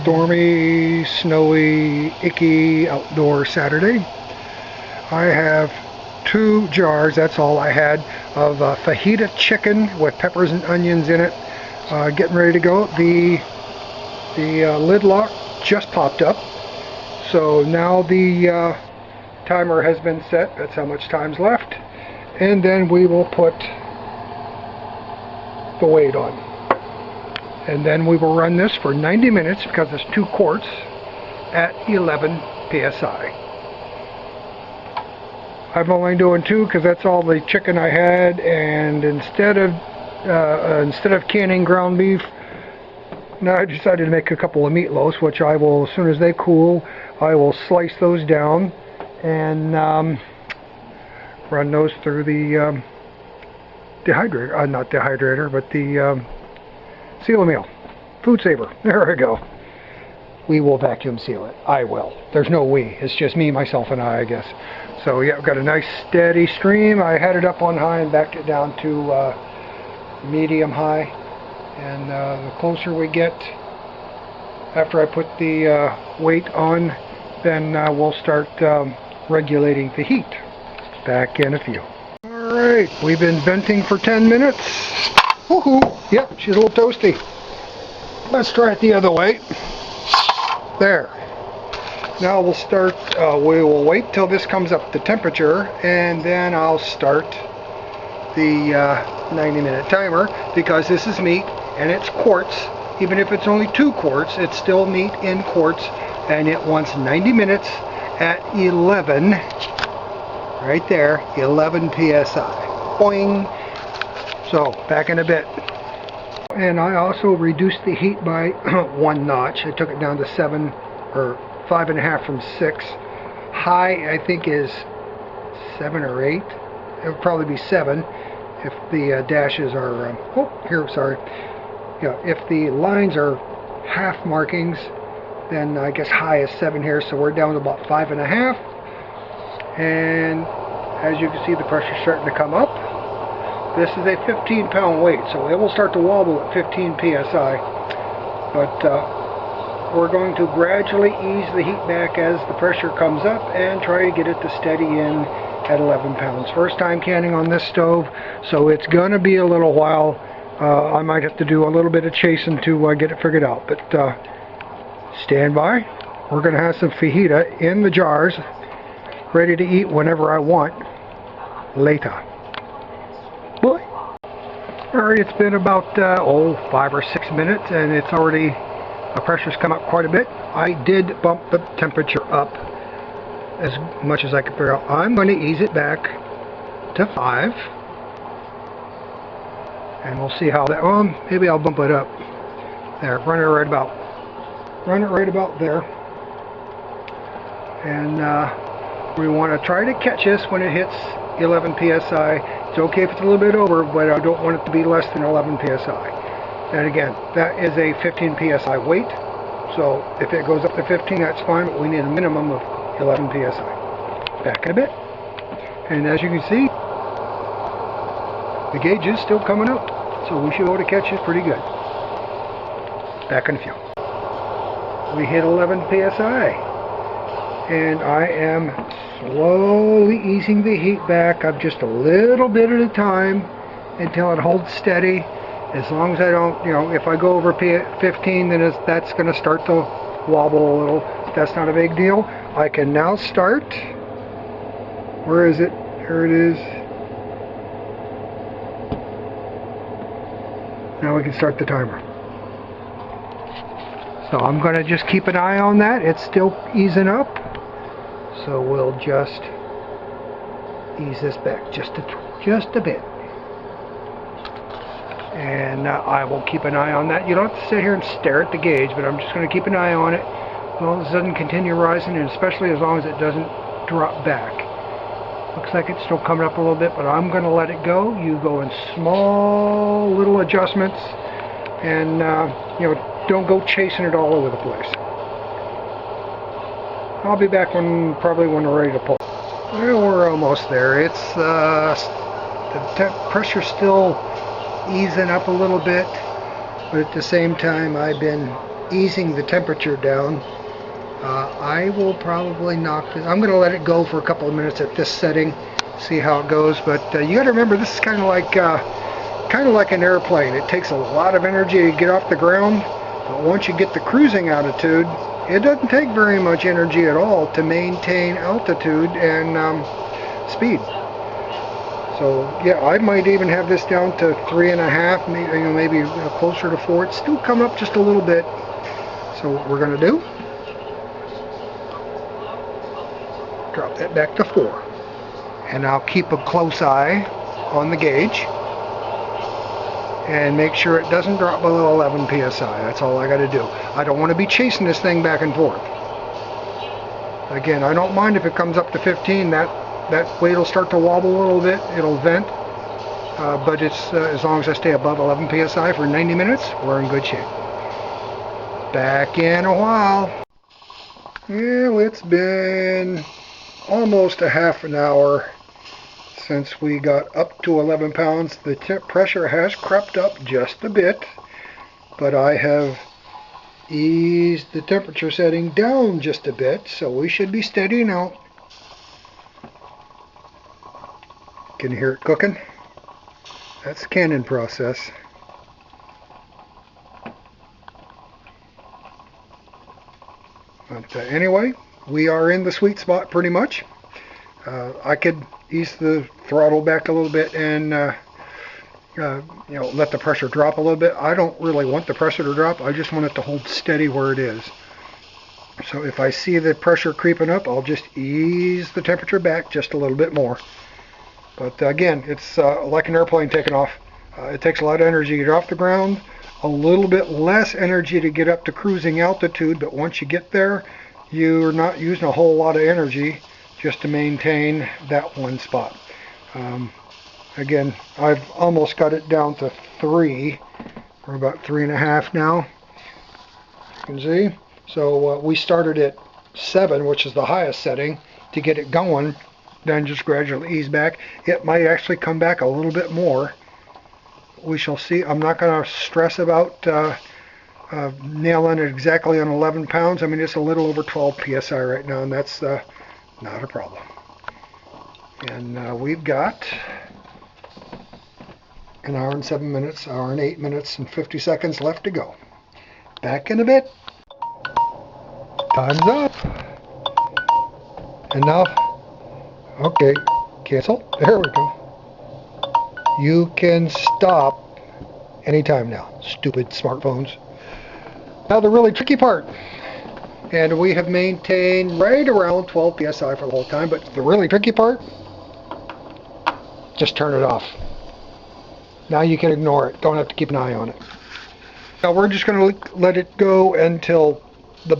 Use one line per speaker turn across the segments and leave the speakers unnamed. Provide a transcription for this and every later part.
stormy, snowy, icky outdoor Saturday. I have 2 jars, that's all I had, of fajita chicken with peppers and onions in it. Getting ready to go. The lid lock just popped up, so now the timer has been set. That's how much time's left, and then we will put the weight on, and then we will run this for 90 minutes because it's 2 quarts at 11 psi. I'm only doing 2 because that's all the chicken I had, and instead of canning ground beef, now I decided to make a couple of meatloafs, which I will, as soon as they cool, I will slice those down and run those through the dehydrator, not dehydrator, but the seal meal, food saver. There we go. We will vacuum seal it. I will. There's no we. It's just me, myself, and I guess. So yeah, I've got a nice steady stream. I had it up on high and backed it down to medium high, and the closer we get after I put the weight on, then we'll start regulating the heat. Back in a few. Alright, we've been venting for 10 minutes. Woohoo! Yep, she's a little toasty. Let's try it the other way. There. Now we'll start, we will wait till this comes up to temperature, and then I'll start the 90-minute timer, because this is meat and it's quarts. Even if it's only 2 quarts, it's still meat in quarts, and it wants 90 minutes at 11, right there, 11 psi. Boing! So, back in a bit. And I also reduced the heat by 1 notch. I took it down to 7 or 5.5 from 6. High, I think, is 7 or 8. It would probably be 7 if the dashes are, if the lines are half markings, then I guess high is 7 here, so we're down to about 5.5. And as you can see, the pressure's starting to come up. This is a 15-pound weight, so it will start to wobble at 15 psi. But we're going to gradually ease the heat back as the pressure comes up and try to get it to steady in at 11 pounds. First time canning on this stove, so it's going to be a little while. I might have to do a little bit of chasing to get it figured out, but stand by. We're going to have some fajita in the jars, ready to eat whenever I want later. Boy. Alright, it's been about 5 or 6 minutes, and it's already, the pressure's come up quite a bit. I did bump the temperature up as much as I could figure out. I'm going to ease it back to 5, and we'll see how that, maybe I'll bump it up there, run it right about there, and we want to try to catch this when it hits 11 psi. It's okay if it's a little bit over, but I don't want it to be less than 11 psi. And again, that is a 15 psi weight, so if it goes up to 15, that's fine, but we need a minimum of 11 psi. Back in a bit, and as you can see, the gauge is still coming up, so we should be able to catch it pretty good. Back in a few. We hit 11 psi, and I am slowly easing the heat back up just a little bit at a time until it holds steady. As long as I don't, if I go over 15, then that's going to start to wobble a little. That's not a big deal. I can now start. Where is it? Here it is. Now we can start the timer. So I'm going to just keep an eye on that. It's still easing up. So we'll just ease this back just a bit. And I will keep an eye on that. You don't have to sit here and stare at the gauge, but I'm just going to keep an eye on it as long as it doesn't continue rising, and especially as long as it doesn't drop back. Looks like it's still coming up a little bit, but I'm going to let it go. You go in small little adjustments, and don't go chasing it all over the place. I'll be back probably when we're ready to pull. Well, we're almost there. It's the pressure's still easing up a little bit, but at the same time I've been easing the temperature down. I will probably knock this. I'm going to let it go for a couple of minutes at this setting, see how it goes. But you got to remember, this is kind of like an airplane. It takes a lot of energy to get off the ground, but once you get the cruising altitude, it doesn't take very much energy at all to maintain altitude and speed. So yeah, I might even have this down to 3.5, maybe closer to 4. It's still coming up just a little bit. So what we're going to do, drop that back to 4. And I'll keep a close eye on the gauge and make sure it doesn't drop below 11 psi. That's all I got to do. I don't want to be chasing this thing back and forth. Again, I don't mind if it comes up to 15. That weight will start to wobble a little bit. It'll vent. But it's as long as I stay above 11 psi for 90 minutes, we're in good shape. Back in a while. Well, it's been almost a half an hour since we got up to 11 pounds. The pressure has crept up just a bit, but I have eased the temperature setting down just a bit, so we should be steadying out. Can you hear it cooking? That's the canning process. But anyway, we are in the sweet spot pretty much. I could ease the throttle back a little bit and let the pressure drop a little bit. I don't really want the pressure to drop. I just want it to hold steady where it is. So if I see the pressure creeping up, I'll just ease the temperature back just a little bit more. But again, it's like an airplane taking off. It takes a lot of energy to get off the ground, a little bit less energy to get up to cruising altitude, but once you get there, you're not using a whole lot of energy just to maintain that one spot. Again, I've almost got it down to 3. We're about 3.5 now. You can see. So we started at 7, which is the highest setting, to get it going. Then just gradually ease back. It might actually come back a little bit more. We shall see. I'm not going to stress about nailing it exactly on 11 pounds. I mean, it's a little over 12 psi right now, and that's not a problem. And we've got an hour and 7 minutes, hour and 8 minutes and 50 seconds left to go. Back in a bit. Time's up. And now, okay, cancel. There we go. You can stop anytime now. Stupid smartphones. Now the really tricky part. And we have maintained right around 12 psi for the whole time, but the really tricky part, just turn it off. Now you can ignore it. Don't have to keep an eye on it. Now we're just going to let it go until the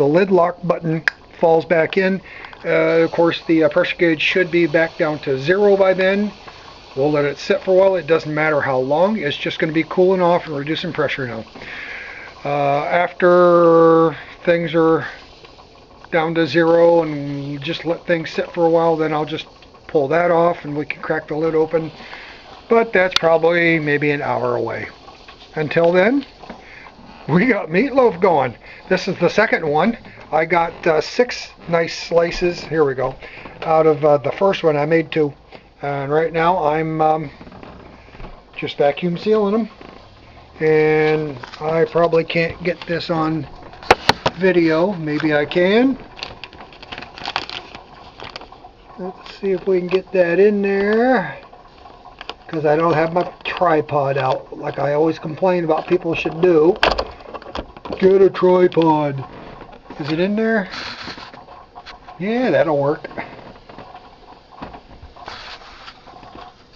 lid lock button falls back in. Of course, the pressure gauge should be back down to 0 by then. We'll let it sit for a while. It doesn't matter how long. It's just going to be cooling off and reducing pressure now. After things are down to 0 and just let things sit for a while, then I'll just pull that off and we can crack the lid open. But that's probably maybe an hour away. Until then, we got meatloaf going. This is the second one. I got 6 nice slices, here we go, out of the first one. I made 2. And right now I'm just vacuum sealing them. And I probably can't get this on video. Maybe I can. Let's see if we can get that in there. Because I don't have my tripod out like I always complain about people should do. Get a tripod. Is it in there? Yeah, that'll work.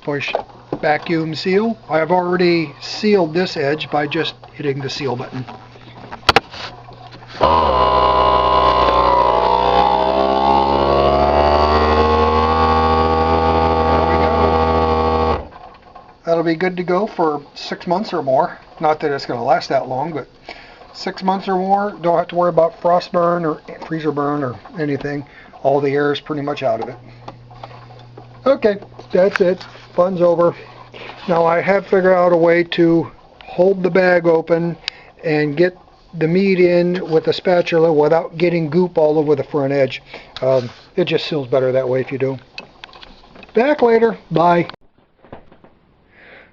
Push vacuum seal. I have already sealed this edge by just hitting the seal button. That'll be good to go for 6 months or more. Not that it's going to last that long, but 6 months or more. Don't have to worry about frost burn or freezer burn or anything. All the air is pretty much out of it. Okay, that's it. Fun's over. Now I have figured out a way to hold the bag open and get the meat in with a spatula without getting goop all over the front edge. It just seals better that way if you do. Back later. Bye.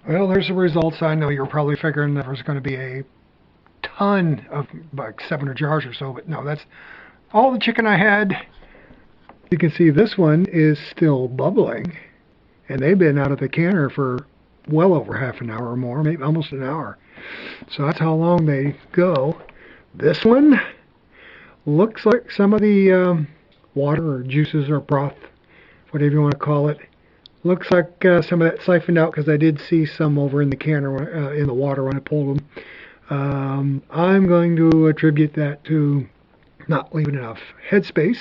Well, there's the results. I know you're probably figuring there was going to be a ton of like 700 jars or so, but no, that's all the chicken I had. You can see this one is still bubbling, and they've been out of the canner for well over half an hour or more, maybe almost an hour. So that's how long they go. This one looks like some of the water or juices or broth, whatever you want to call it. Looks like some of that siphoned out, because I did see some over in the canner, in the water when I pulled them. I'm going to attribute that to not leaving enough headspace.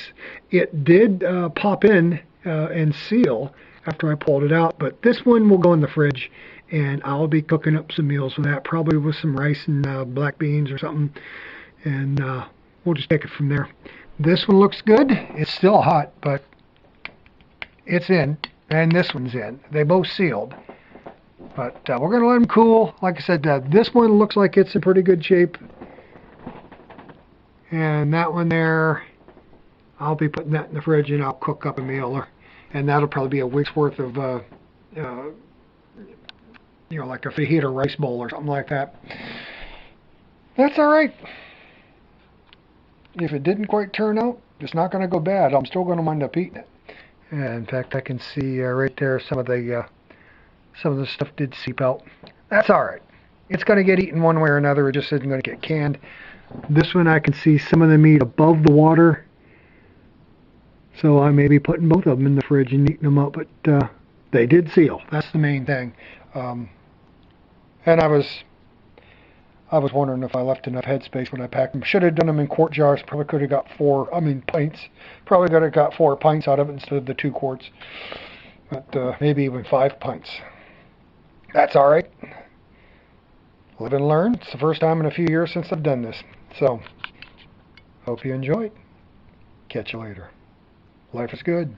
It did pop in and seal after I pulled it out, but this one will go in the fridge, and I'll be cooking up some meals with that, probably with some rice and black beans or something, and we'll just take it from there. This one looks good. It's still hot, but it's in, and this one's in. They both sealed, but we're going to let them cool. Like I said, this one looks like it's in pretty good shape, and that one there, I'll be putting that in the fridge, and I'll cook up a meal, and that'll probably be a week's worth of you know, like a fajita rice bowl or something like that. That's all right. If it didn't quite turn out, it's not going to go bad. I'm still going to wind up eating it. And in fact, I can see right there some of the stuff did seep out. That's all right. It's going to get eaten one way or another. It just isn't going to get canned. This one, I can see some of the meat above the water, so I may be putting both of them in the fridge and eating them up. But they did seal. That's the main thing. And I was wondering if I left enough headspace when I packed them. Should have done them in quart jars. Probably could have got pints. Probably could have got 4 pints out of it instead of the 2 quarts. But maybe even 5 pints. That's all right. Live and learn. It's the first time in a few years since I've done this. So, hope you enjoyed. Catch you later. Life is good.